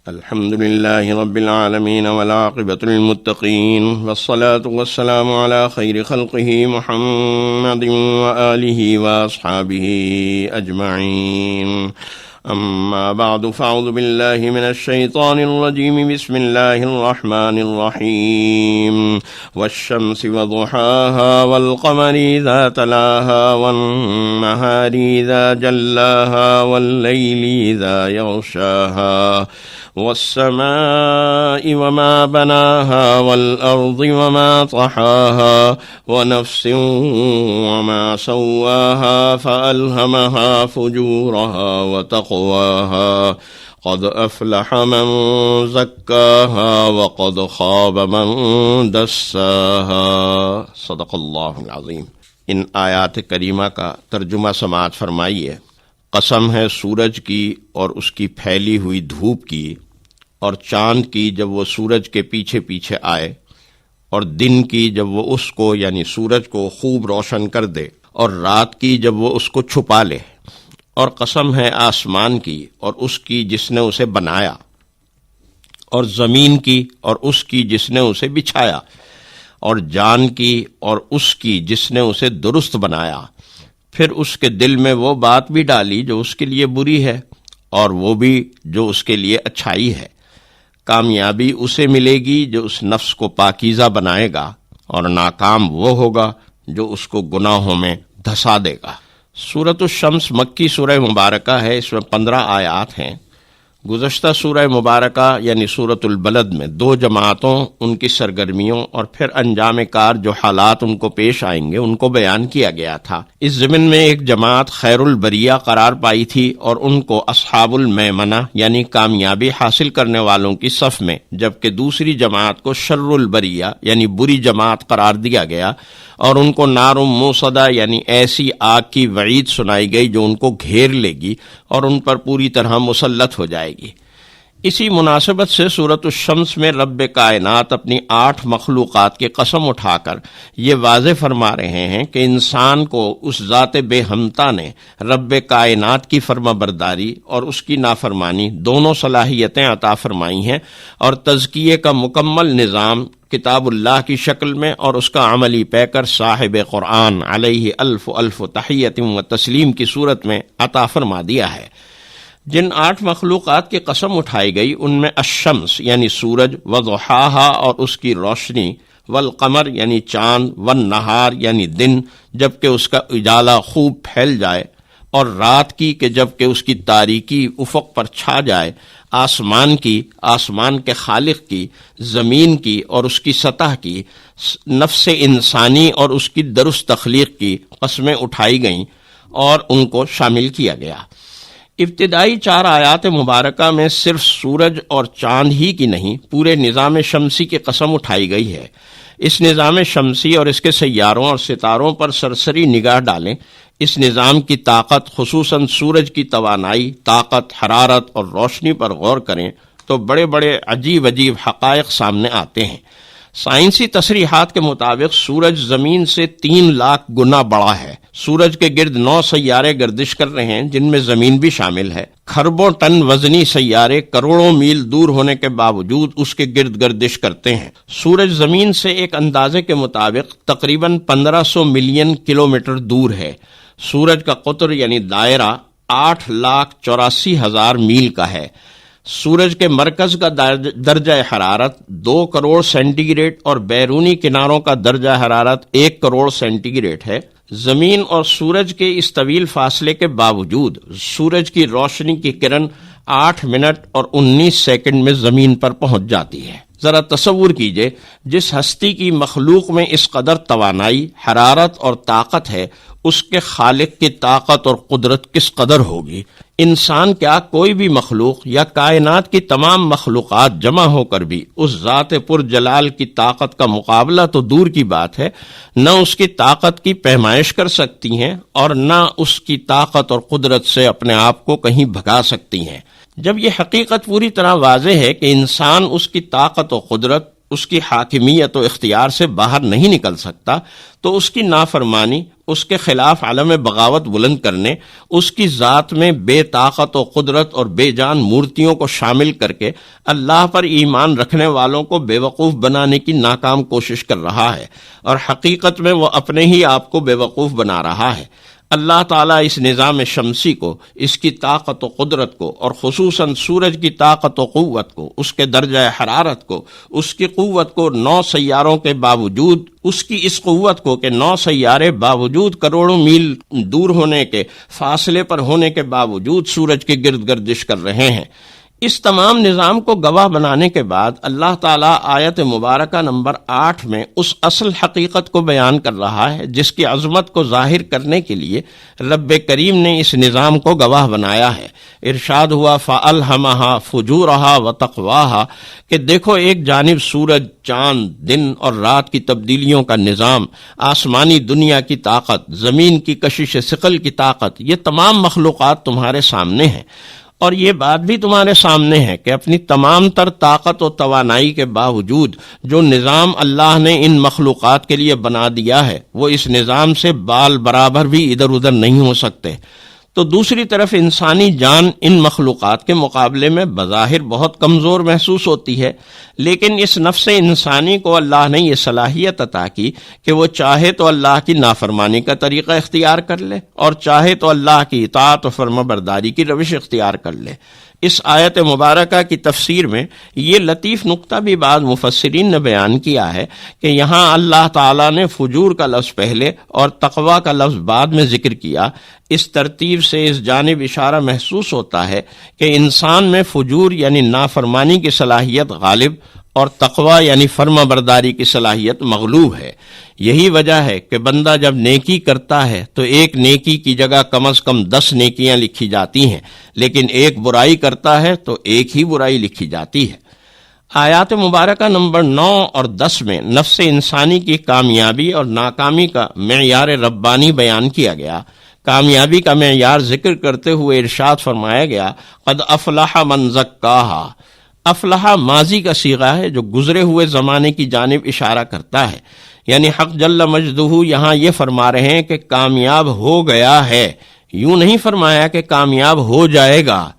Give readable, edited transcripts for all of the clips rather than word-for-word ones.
الحمد لله رب العالمين والعاقبة للمتقين والصلاة والسلام على خير خلقه محمد وآله وأصحابه أجمعين. أما بعد فأعوذ بالله من الشيطان الرجيم. بسم الله الرحمن الرحيم. والشمس وضحاها والقمر إذا تلاها والنهار إذا جلاها والليل إذا يغشاها والسماء وما بناها والأرض وما طحاها ونفس وما سواها فألهمها فجورها وتقواها قد أفلح من زكاها وقد خاب من دساها. صدق اللہ العظیم. ان آیات کریمہ کا ترجمہ سماعت فرمائیے. قسم ہے سورج کی اور اس کی پھیلی ہوئی دھوپ کی، اور چاند کی جب وہ سورج کے پیچھے پیچھے آئے، اور دن کی جب وہ اس کو یعنی سورج کو خوب روشن کر دے، اور رات کی جب وہ اس کو چھپا لے. اور قسم ہے آسمان کی اور اس کی جس نے اسے بنایا، اور زمین کی اور اس کی جس نے اسے بچھایا، اور جان کی اور اس کی جس نے اسے درست بنایا. پھر اس کے دل میں وہ بات بھی ڈالی جو اس کے لیے بری ہے، اور وہ بھی جو اس کے لیے اچھائی ہے. کامیابی اسے ملے گی جو اس نفس کو پاکیزہ بنائے گا، اور ناکام وہ ہوگا جو اس کو گناہوں میں دھسا دے گا. سورۃ الشمس مکی سورہ مبارکہ ہے. اس میں 15 آیات ہیں. گزشتہ سورہ مبارکہ یعنی سورۃ البلد میں 2 جماعتوں، ان کی سرگرمیوں اور پھر انجام کار جو حالات ان کو پیش آئیں گے ان کو بیان کیا گیا تھا. اس ضمن میں ایک جماعت خیر البریہ قرار پائی تھی، اور ان کو اصحاب المیمنہ یعنی کامیابی حاصل کرنے والوں کی صف میں، جبکہ دوسری جماعت کو شر البریہ یعنی بری جماعت قرار دیا گیا، اور ان کو نار موصدہ یعنی ایسی آگ کی وعید سنائی گئی جو ان کو گھیر لے گی اور ان پر پوری طرح مسلط ہو جائے گی. اسی مناسبت سے سورۃ الشمس میں رب کائنات اپنی 8 مخلوقات کی قسم اٹھا کر یہ واضح فرما رہے ہیں کہ انسان کو اس ذات بے ہمتا نے رب کائنات کی فرما برداری اور اس کی نافرمانی دونوں صلاحیتیں عطا فرمائی ہیں، اور تزکیے کا مکمل نظام کتاب اللہ کی شکل میں اور اس کا عملی پیکر صاحب قرآن علیہ الف الف تحیت و تسلیم کی صورت میں عطا فرما دیا ہے. جن 8 مخلوقات کی قسم اٹھائی گئی ان میں الشمس یعنی سورج، وضحاہا اور اس کی روشنی، والقمر یعنی چاند، والنہار یعنی دن جبکہ اس کا اجالہ خوب پھیل جائے، اور رات کی کہ جبکہ اس کی تاریکی افق پر چھا جائے، آسمان کی، آسمان کے خالق کی، زمین کی اور اس کی سطح کی، نفس انسانی اور اس کی درست تخلیق کی قسمیں اٹھائی گئیں اور ان کو شامل کیا گیا. ابتدائی 4 آیات مبارکہ میں صرف سورج اور چاند ہی کی نہیں، پورے نظام شمسی کی قسم اٹھائی گئی ہے. اس نظام شمسی اور اس کے سیاروں اور ستاروں پر سرسری نگاہ ڈالیں. اس نظام کی طاقت، خصوصاً سورج کی توانائی، طاقت، حرارت اور روشنی پر غور کریں تو بڑے بڑے عجیب عجیب حقائق سامنے آتے ہیں. سائنسی تصریحات کے مطابق سورج زمین سے 3 لاکھ گنا بڑا ہے. سورج کے گرد 9 سیارے گردش کر رہے ہیں جن میں زمین بھی شامل ہے. کھربوں ٹن وزنی سیارے کروڑوں میل دور ہونے کے باوجود اس کے گرد گردش کرتے ہیں. سورج زمین سے ایک اندازے کے مطابق تقریباً 1500 ملین کلومیٹر دور ہے. سورج کا قطر یعنی دائرہ 8,84,000 میل کا ہے. سورج کے مرکز کا درجہ حرارت 2 کروڑ سینٹی گریڈ اور بیرونی کناروں کا درجہ حرارت 1 کروڑ سینٹی گریڈ ہے. زمین اور سورج کے اس طویل فاصلے کے باوجود سورج کی روشنی کی کرن 8 منٹ اور 19 سیکنڈ میں زمین پر پہنچ جاتی ہے. ذرا تصور کیجئے جس ہستی کی مخلوق میں اس قدر توانائی، حرارت اور طاقت ہے، اس کے خالق کی طاقت اور قدرت کس قدر ہوگی. انسان کیا کوئی بھی مخلوق یا کائنات کی تمام مخلوقات جمع ہو کر بھی اس ذات پر جلال کی طاقت کا مقابلہ تو دور کی بات ہے، نہ اس کی طاقت کی پیمائش کر سکتی ہیں اور نہ اس کی طاقت اور قدرت سے اپنے آپ کو کہیں بھگا سکتی ہیں. جب یہ حقیقت پوری طرح واضح ہے کہ انسان اس کی طاقت و قدرت، اس کی حاکمیت و اختیار سے باہر نہیں نکل سکتا، تو اس کی نافرمانی، اس کے خلاف علم بغاوت بلند کرنے، اس کی ذات میں بے طاقت و قدرت اور بے جان مورتیوں کو شامل کر کے اللہ پر ایمان رکھنے والوں کو بے وقوف بنانے کی ناکام کوشش کر رہا ہے، اور حقیقت میں وہ اپنے ہی آپ کو بے وقوف بنا رہا ہے۔ اللہ تعالیٰ اس نظام شمسی کو، اس کی طاقت و قدرت کو، اور خصوصاً سورج کی طاقت و قوت کو، اس کے درجہ حرارت کو، اس کی قوت کو 9 سیاروں کے باوجود، اس کی اس قوت کو کہ 9 سیارے باوجود کروڑوں میل دور ہونے کے فاصلے پر ہونے کے باوجود سورج کے گرد گردش کر رہے ہیں۔ اس تمام نظام کو گواہ بنانے کے بعد اللہ تعالیٰ آیت مبارکہ نمبر 8 میں اس اصل حقیقت کو بیان کر رہا ہے جس کی عظمت کو ظاہر کرنے کے لیے رب کریم نے اس نظام کو گواہ بنایا ہے۔ ارشاد ہوا فَأَلْهَمَهَا فُجُورَهَا وَتَقْوَاهَا کہ دیکھو ایک جانب سورج، چاند، دن اور رات کی تبدیلیوں کا نظام، آسمانی دنیا کی طاقت، زمین کی کشش ثقل کی طاقت، یہ تمام مخلوقات تمہارے سامنے ہیں، اور یہ بات بھی تمہارے سامنے ہے کہ اپنی تمام تر طاقت و توانائی کے باوجود جو نظام اللہ نے ان مخلوقات کے لیے بنا دیا ہے وہ اس نظام سے بال برابر بھی ادھر ادھر نہیں ہو سکتے۔ تو دوسری طرف انسانی جان ان مخلوقات کے مقابلے میں بظاہر بہت کمزور محسوس ہوتی ہے، لیکن اس نفس انسانی کو اللہ نے یہ صلاحیت عطا کی کہ وہ چاہے تو اللہ کی نافرمانی کا طریقہ اختیار کر لے اور چاہے تو اللہ کی اطاعت و فرمانبرداری کی روش اختیار کر لے۔ اس آیت مبارکہ کی تفسیر میں یہ لطیف نقطہ بھی بعض مفسرین نے بیان کیا ہے کہ یہاں اللہ تعالیٰ نے فجور کا لفظ پہلے اور تقوی کا لفظ بعد میں ذکر کیا۔ اس ترتیب سے اس جانب اشارہ محسوس ہوتا ہے کہ انسان میں فجور یعنی نافرمانی کی صلاحیت غالب اور تقوی یعنی فرما برداری کی صلاحیت مغلوب ہے۔ یہی وجہ ہے کہ بندہ جب نیکی کرتا ہے تو ایک نیکی کی جگہ کم از کم 10 نیکیاں لکھی جاتی ہیں، لیکن ایک برائی کرتا ہے تو ایک ہی برائی لکھی جاتی ہے۔ آیات مبارکہ نمبر 9 اور 10 میں نفس انسانی کی کامیابی اور ناکامی کا معیار ربانی بیان کیا گیا۔ کامیابی کا معیار ذکر کرتے ہوئے ارشاد فرمایا گیا قد افلح من زکاہا۔ افلح ماضی کا صیغہ ہے جو گزرے ہوئے زمانے کی جانب اشارہ کرتا ہے، یعنی حق جل مجدہ یہاں یہ فرما رہے ہیں کہ کامیاب ہو گیا ہے، یوں نہیں فرمایا کہ کامیاب ہو جائے گا۔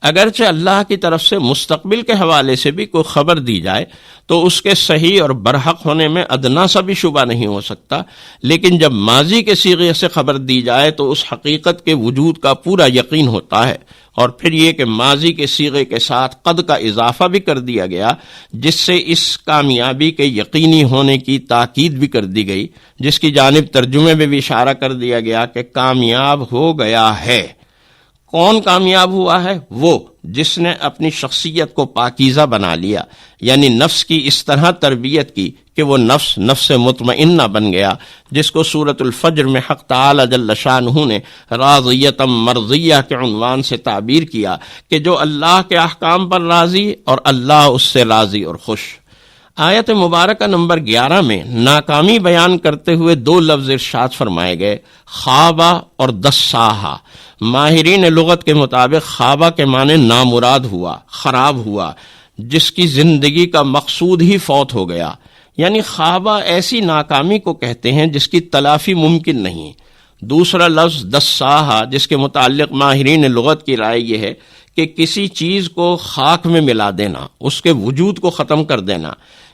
اگرچہ اللہ کی طرف سے مستقبل کے حوالے سے بھی کوئی خبر دی جائے تو اس کے صحیح اور برحق ہونے میں ادنا سا بھی شبہ نہیں ہو سکتا، لیکن جب ماضی کے صیغے سے خبر دی جائے تو اس حقیقت کے وجود کا پورا یقین ہوتا ہے، اور پھر یہ کہ ماضی کے صیغے کے ساتھ قد کا اضافہ بھی کر دیا گیا جس سے اس کامیابی کے یقینی ہونے کی تاکید بھی کر دی گئی، جس کی جانب ترجمے میں بھی اشارہ کر دیا گیا کہ کامیاب ہو گیا ہے۔ کون کامیاب ہوا ہے؟ وہ جس نے اپنی شخصیت کو پاکیزہ بنا لیا، یعنی نفس کی اس طرح تربیت کی کہ وہ نفس مطمئنہ بن گیا، جس کو سورۃ الفجر میں حق تعالی جل شانہ نے راضیۃ مرضیہ کے عنوان سے تعبیر کیا کہ جو اللہ کے احکام پر راضی اور اللہ اس سے راضی اور خوش۔ آیت مبارکہ نمبر 11 میں ناکامی بیان کرتے ہوئے 2 لفظ ارشاد فرمائے گئے، خوابہ اور دساہا۔ ماہرین لغت کے مطابق خوابہ کے معنی نامراد ہوا، خراب ہوا، جس کی زندگی کا مقصود ہی فوت ہو گیا، یعنی خوابہ ایسی ناکامی کو کہتے ہیں جس کی تلافی ممکن نہیں۔ دوسرا لفظ دساہا جس کے متعلق ماہرین لغت کی رائے یہ ہے کہ کسی چیز کو خاک میں ملا دینا، اس کے وجود کو ختم کر دینا،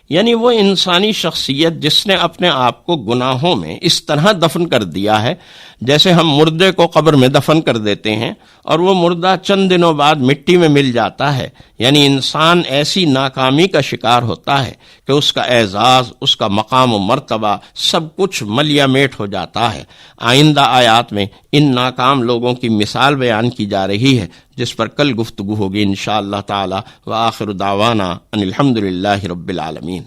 یعنی وہ انسانی شخصیت جس نے اپنے آپ کو گناہوں میں اس طرح دفن کر دیا ہے جیسے ہم مردے کو قبر میں دفن کر دیتے ہیں اور وہ مردہ چند دنوں بعد مٹی میں مل جاتا ہے، یعنی انسان ایسی ناکامی کا شکار ہوتا ہے کہ اس کا اعزاز، اس کا مقام و مرتبہ سب کچھ ملیا میٹ ہو جاتا ہے۔ آئندہ آیات میں ان ناکام لوگوں کی مثال بیان کی جا رہی ہے جس پر کل گفتگو ہوگی انشاءاللہ تعالی۔ وآخر دعوانا ان الحمدللہ رب العالمین۔